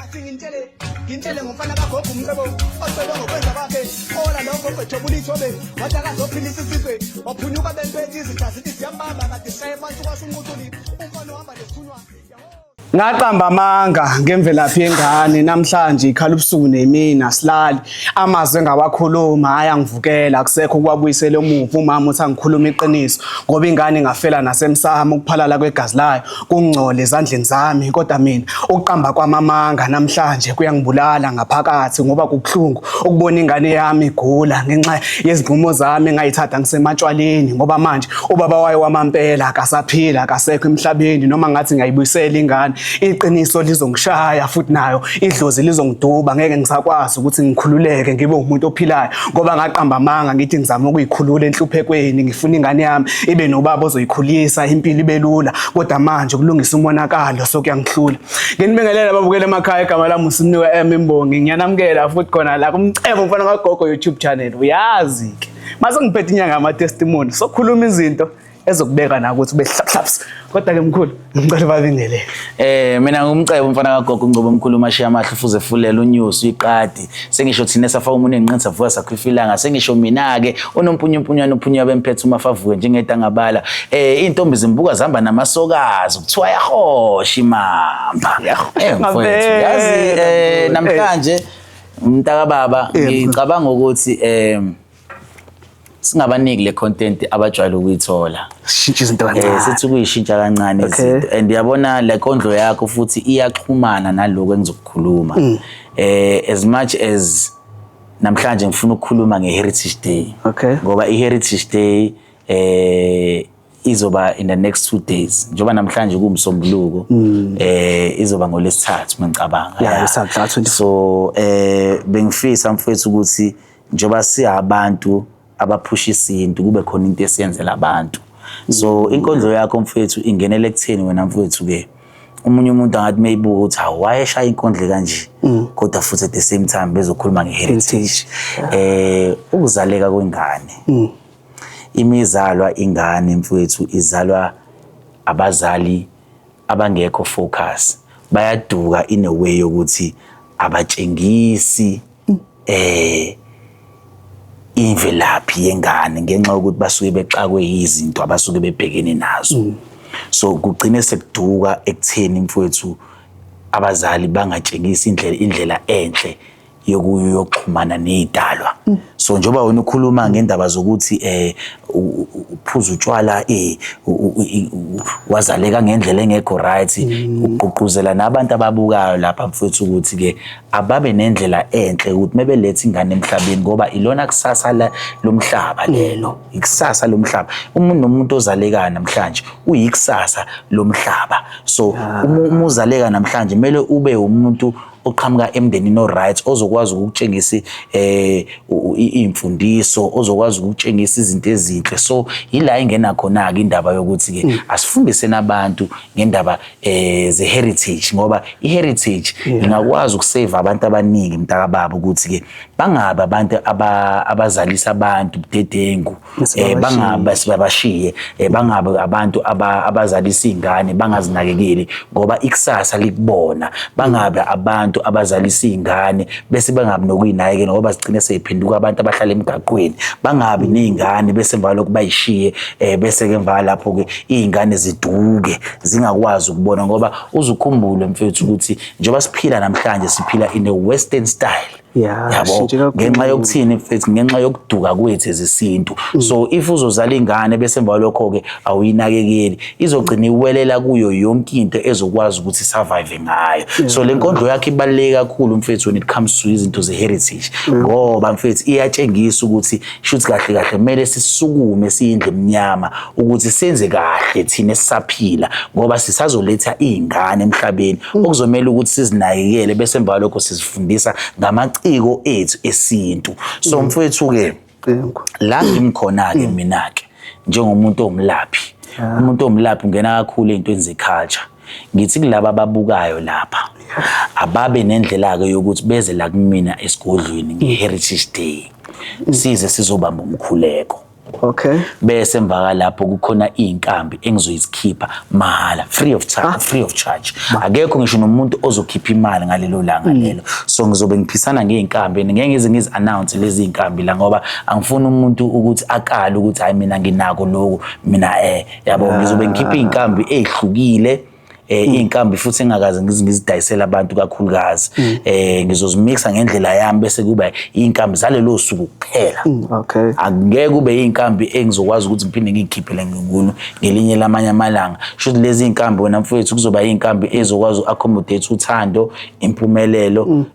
ngintshele ngomfana kagogo umcebo ocela ngokwenza bakhe ola lokho bejobula ithobe wathi akazophilisa isizwe waphunyuka bempethe izitha zithi siyambamba kade shaye phansi kwasunqutuli umfana ohamba nesithunywa. Ngaqamba amanga ngemvelaphi yengane namhlanje ikhala ubusuku nemina silali amazwe ngawakhuluma ayangivukela akusekho kwabuyisela emuva umama uthi angikhuluma iqiniso ngoba ingane ingafela nasemsamo ukuphalala kwegazi layo kungcole ezandleni zami kodwa mina ukuqamba kwamamanga namhlanje kuyangibulala ngaphakathi ngoba kubuhlungu ukubona ingane yami igula ngenxa yezinqumo zami engayithatha ngisematshwaleni ngoba manje ubaba wayo wamampela akasaphila akasekho emhlabeni noma ngathi ngiyayibuyisela ingane iqiniso lizongishaya futhi nayo idlozi lizongiduba ngeke ngisakwazi ukuthi ngikhululeke ngibe umuntu ophilayo ngoba ngaqamba amanga ngithi ngizama ukuyikhulula enhluphekweni ngifuna ingane yami ibe nobaba ozoyikhulisa impilo ibe lula kodwa manje kulungisa umonakalo sokuyangihlula nginibingelela babukele emakhaya igama lami uSiniwe Imbongi ngiyanamukela futhi khona la kumcebo mfana kaGogo YouTube channel uyazi ke mase ngiphethe inyanga ama testimony sokukhuluma izinto ezokubeka na ukuthi ube hlaps kodwa ke mkhulu ngicela babingelele mina ngumcebo mfana kaGogo Ngcobo omkhulu uMashiya Mahle fuze fulela unews uyiqadi sengisho thina safa umuntu enqinisa vuka sakhwifilanga sengisho mina ke unompunyumpunyana uphunya bemphethe umafavuke njengedangabala intombi zimbuka zihamba namasokazi kuthiwa yahoshi mamba mfowethu yazi namhlanje umntaka baba ngicabanga ukuthi singabaniki le content abajwayele ukuyithola shintsha izinto kancane sithi kuyishintsha kancane izinto and yabona le kondlo yakho futhi iyaxhumana naloko engizokukhuluma as much as namhlanje ngifuna ukukhuluma ngeHeritage Day ngoba iHeritage Day izoba in the next 2 days njoba namhlanje kuMsombuluko izoba ngoLesithathu ngicabanga so bengifisa mfethu ukuthi njoba siyabantu abaphusha isintu kube khona into esiyenzela abantu so inkondlo yakho mfethu ingenele kutheni wena mfethu ke umunye umuntu angathi mayibuka ukuthi awayeshaya inkondlo kanje kodwa futhi at the same time bezokhuluma ngeHeritage ukuzaleka kwengane imizalwa ingane mfethu izalwa abazali abangekho focus bayaduka in a way ukuthi abatshengisi imvelaphi yengane ngenxa ukuthi basuke bexakwe izinto abasuke bebhekene nazo so kugcine sekuduka ekutheni mfowethu abazali bangatshengisa indlela enhle yokuxhumana nezidalwa so njoba wena ukhuluma ngendaba zokuthi uphuza utshwala wazaleka ngendlela engekho right uqhuquzela nabantu ababukayo lapha mfowethu ukuthi ke ababe nendlela enhle ukuthi mebelethe ingane emhlabeni ngoba ilona kusasa lomhlaba lelo ikusasa lomhlaba umuntu nomuntu ozaleka namhlanje uyikusasa lomhlaba so uma uzaleka namhlanje kumele ube umuntu oqhamuka emndenini no right ozokwazi ukutshengisa imfundiso ozokwazi ukutshengisa izinto ezinhle so ila ingena khona ke indaba yokuthi ke asifundise nabantu ngendaba ze-heritage ngoba i-heritage ingakwazi ukusave abantu abaningi mntaka baba ukuthi ke bangabe abantu abazalisa abantu budedengu bangabe sibabashiye bangabe abantu abazalisa izingane bangazinakekeli ngoba ikusasa likubona bangabe abantu abazalisa izingane bese bangabi nokuyinakekela ngoba sigcine seyiphenduka abantu abahlala emgaqweni bangabi nezingane bese emva lokho bayishiye bese ke emva lapho ke izingane ziduke zingakwazi ukubona ngoba uzukhumbule mfethu ukuthi njengoba siphila namhlanje siphila in a western style yabo ngenxa yokuthini mfethu ngenxa yokuduka kwethu ezesintu so if uzozala ingane bese emva lokho ke awuyinakekeli izogcina iwelela kuyo yonke into ezokwazi ukuthi survive ngayo so le nkondlo yakhe ibaluleke kakhulu mfethu when it comes to izinto ze-heritage ngoba mfethu iyatshengisa ukuthi shuthi kahle kahle kumele sisukume siyindle emnyama ukuthi senze kahle thina esisaphila ngoba sisazoletha izingane emhlabeni okuzomela ukuthi sizinakekele bese emva lokho sizifundisa ngamaciko ethu esintu so mfethu ke la ngimkhona ke mina ke njengomuntu omlaphi umuntu omlaphi ungena kakhulu ezintweni ze-culture ngithi kulabo ababukayo lapha ababe nendlela ke yokuthi beze la kumina esigodlweni ngeHeritage Day size sizobamba umkhuleko Okay. Bese emva lapho kukhona inkambi engizoyikhipha mahhala, free of charge. Akekho ngisho nomuntu ozokhipha imali ngalelo langa lelo. So ngizobe ngiphisana ngeinkambi, ngeke ngize ngizi-announce lezi inkambi la ngoba angifuni umuntu ukuthi akale ukuthi hayi mina nginako lokho, mina yabo ngizobe ngikhipha inkambi ezihlukile. Inkambi futhi engakaze ngizidayisela abantu kakhulukazi. Ngizozimixa ngendlela yami bese kuba inkambi zalelo suku kuphela. Okay. Angeke kube inkambi engizokwazi ukuthi ngiphinde ngikhiphele ngikulo ngelinye lamanye amalanga. Shothi lezi inkambi wena mfowethu kuzoba inkambi ezokwazi uaccommodate uthando, impumelelo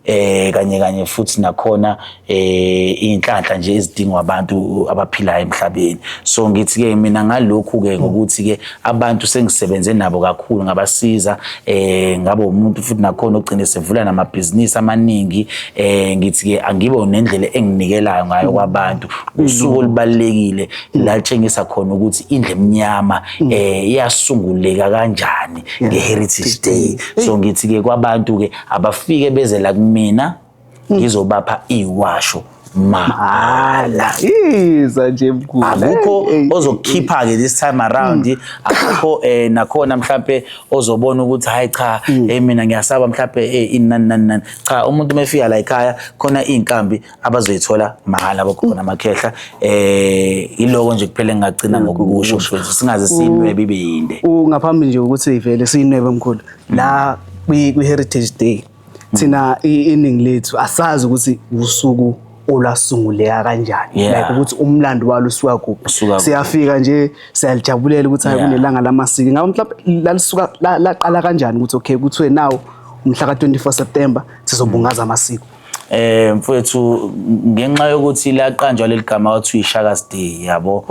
kanye futhi nakhona inhlanhla nje ezidingwa abantu abaphilayo emhlabeni. So ngithi ke mina ngalokhu ke ngokuthi ke abantu sengisebenze nabo kakhulu ngabasiza ngabe umuntu futhi nakhona ogcine sevula namabhizinisi amaningi. Ngithi ke angibe nendlela enginikelayo ngayo kwabantu usuku olubalekile la tshengisa khona ukuthi indle emnyama iyasunguleka kanjani ngeHeritage Day. So ngithi ke kwabantu ke abafike beze la kumina ngizobapha iwasho mahhala. Iza nje mkhulu. Akukho ozokhipha ke this time around. Akukho nakhona mhlambe ozobona ukuthi hayi cha mina ngiyasaba mhlambe inani. Cha, umuntu mefika la ekhaya khona inkambi abazoyithola mahhala abokhona amakhehla. Iloko nje kuphela ngingagcina ngokusho mfowethu singaze sinwebe ibe yinde. Ngaphambi nje ukuthi ivele sinwebe mkhulu. La kwi-Heritage Day thina iningi lethu asazi ukuthi usuku olasunguleka kanjani, like ukuthi umlando walo usuka kuphi. Siyafika nje siyalijabulela ukuthi hayi kunelanga lamasiko. Ngabe mhlawumbe lalisuka laqala kanjani ukuthi okay kuthiwe now umhla ka-24 September sizobungaza amasiko. Mfowethu ngenxa yokuthi laqanjwa leligama wathi iShaka's Day yabo.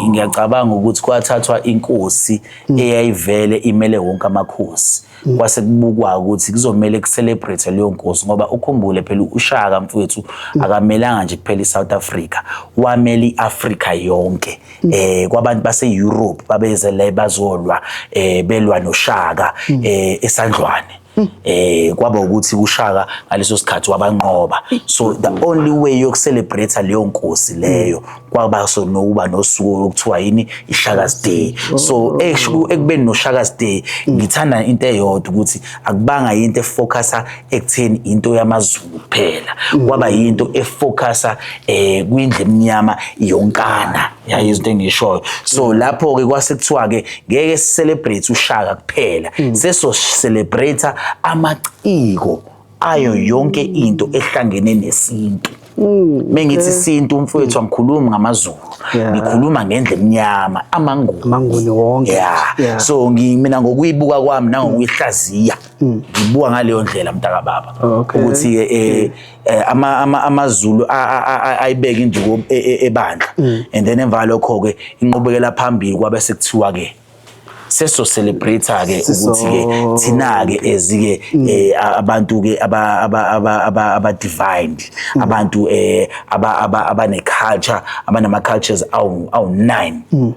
Ngiyacabanga ukuthi kwathathwa inkosi eyayivele imele wonke amakhosi. Kwase kubukwa ukuthi kuzomela kucelebrate leyo nkosi ngoba ukhumbule phela uShaka mfowethu akamelanga nje kuphela iSouth Africa, wamela iAfrica yonke. Kwabantu base Europe babeze la bazolwa belwa noShaka eSandlwane. Kwaba ukuthi uShaka ngaleso sikhathi wabanqoba. So the only way yokucelebrate leyo nkosi leyo kwaba so nokuba nosuku lokuthiwa yini iShaka's Day. So ekubeni noShaka's Day ngithanda into eyodwa ukuthi akubanga into efocusa ekutheni into yamaZulu kuphela, kwaba yinto efocusa kwindle emnyama yonkana yayizinto engishoyo. So lapho ke kwase kuthiwa ke ngeke celebrate uShaka kuphela, seso celebrate amaciko ayo yonke into ehlangene nesintu. Mengithi isintu mfowethu angikhulumi ngamaZulu, ngikhuluma ngendle emnyama amanguni wonke. So mina ngokuyibuka kwami nangokuyihlaziya ngibuka ngaleyo ndlela mntaka baba ukuthi amaZulu ayibeka induku ebandla. And then emva lokho ke inqubekela phambili kwabe sekuthiwa ke seso celebrate ke ukuthi ke thina ke ezike abantu ke aba divine, abantu abane culture, abanama cultures awu 9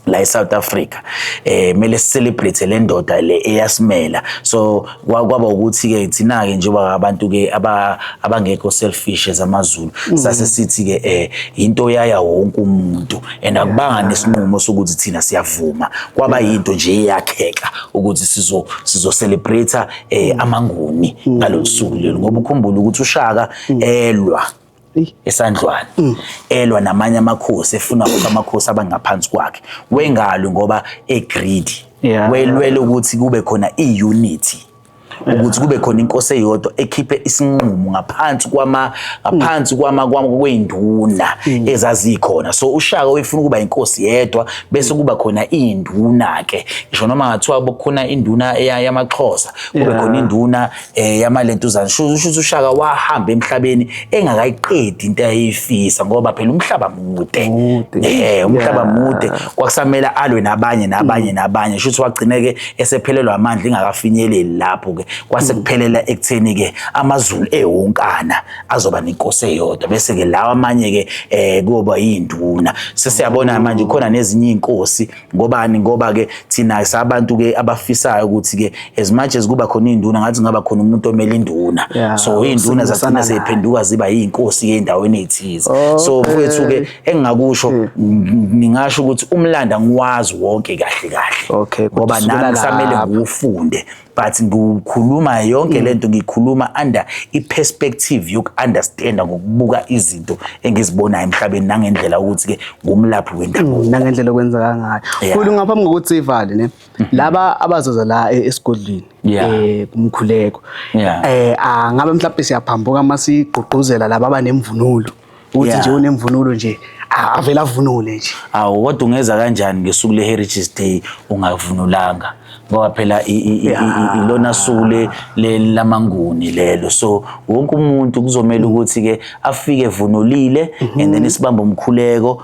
la eSouth Africa. Mele celebrate le ndoda le eyasimela. So kwaba ukuthi ke thina ke njengoba abantu ke abangekho selfish ezamaZulu sase sithi ke into yaya wonke umuntu and akubanga nesinqumo sokuthi thina siyavuma, kwaba into nje eyakheka ukuthi sizo celebrate amanguni ngalosuku lelo ngoba ukhumbula ukuthi uShaka elwa eSandlwane, elwa namanye amakhosi efuna ukuthi amakhosi abangaphansi kwakhe. Wengalo ngoba egreedy, welwele ukuthi kube khona iunity, ukuthi kube khona inkosi eyodwa ekhiphe isinqumo ngaphansi kwenduna ezazikhona. So uShaka uyifuna ukuba inkosi yedwa bese kuba khona induna ke ngisho noma ngathiwa bokhona induna yamaXhosa kube khona induna yamalentuzana. Shuthi uShaka wahamba emhlabeni engakayiqedi into ayifisa ngoba phela umhlaba mude. Umhlaba mude kwakusamela alwe nabanye. Shuthi wagcineke esephelelwa amandla ingakafinyeleli lapho ke kwase kuphelela ekutheni ke amaZulu ewonkana azoba nenkosi eyodwa bese ke lawa amanye ke kuba yinduna sesiyabona manje khona nezinye inkosi ngoba ke thina sabantu ke abafisayo ukuthi ke as much as kuba khona induna ngathi ngaba khona umuntu omele induna so induna zasana zephenduka ziba yinkosi endaweni ethize so mfowethu ke engingakusho ningasho ukuthi umlando ngiwazi wonke kahle ngoba nami kusamele ngiwufunde but ngikhuluma yonke lento ngikhuluma under iperspective yoku-understanda ngokubuka izinto engizibonayo emhlabeni nangendlela ukuthi ke ngumlaphi wendabuko nangendlela okwenzeka ngayo khulu ngaphambi kokuthi sivale ne laba abazoza la esigodlweni kumkhuleko angabe mhlawumbe siyaphambuka masigqugquzela laba abanemvunulo ukuthi nje unemvunulo nje avela avunule nje kodwa ungeza kanjani ngesuku le-Heritage Day ungavunulanga ngoba phela ilona suku lamanguni lelo so wonke umuntu kuzomela ukuthi ke afike evunulile and then sibamba umkhuleko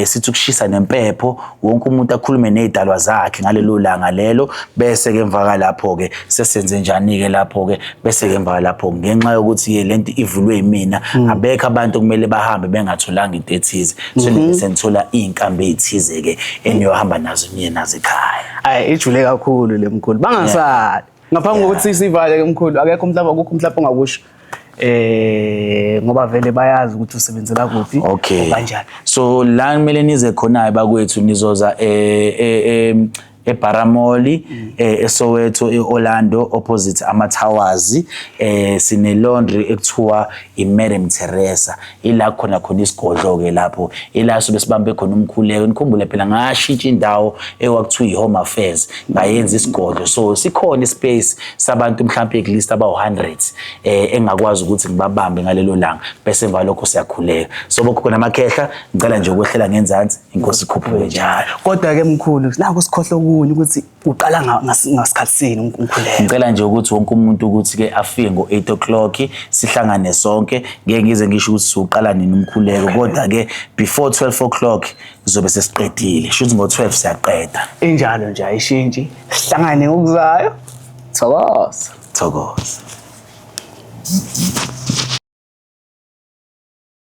sithi ukushisa nempepho wonke umuntu akhulume nezidalwa zakhe ngalelo langa lelo bese ke emva lapho ke sesenze njani ke lapho ke bese ke emva lapho ngenxa yokuthi ke lento ivulwe yimina abekho abantu kumele bahambe bengatholanga into ethize so senithola inkambi ezithize ke eniyohamba nazo niye nazo ekhaya ijule kakhulu le mkhulu bangasali ngaphambi kokuthi sivale ke mkhulu akekho mhlawumbe ongakusho ngoba vele bayazi ukuthi usebenzela kuphi kanjani so la kumele nize khona bakwethu nizoza eParamoli eSoweto eOrlando opposite amaTowers sine laundry ekuthiwa iMadam Teresa ila khona isigodlo ke lapho ila sobe sibambe khona umkhuleko nikhumbule phela ngashintsha indawo ekwakuthiwa iHome Affairs bayenza isigodlo so sikhona ispace sabantu mhlawumbe eklist aba100 engakwazi ukuthi ngibabambe ngalelo langa bese emva lokho siyakhuleka so bokho khona amakhehla ngicela nje ukwehlela ngenzansi inkosi ikhuphuke njalo kodwa ke mkhulu nako sikhohlo ukuthi uqala ngasikhathi sini umkhuleko ngicela nje ukuthi wonke umuntu ukuthi ke afike ngo8 o'clock sihlangane sonke ngeke ngize ngisho ukuthi siqala nini umkhuleko kodwa ke before 12 o'clock sizobe sesiqedile shuthi ngo12 siyaqeda enjalo nje ayishintshi sihlangane ngokuzayo thokoza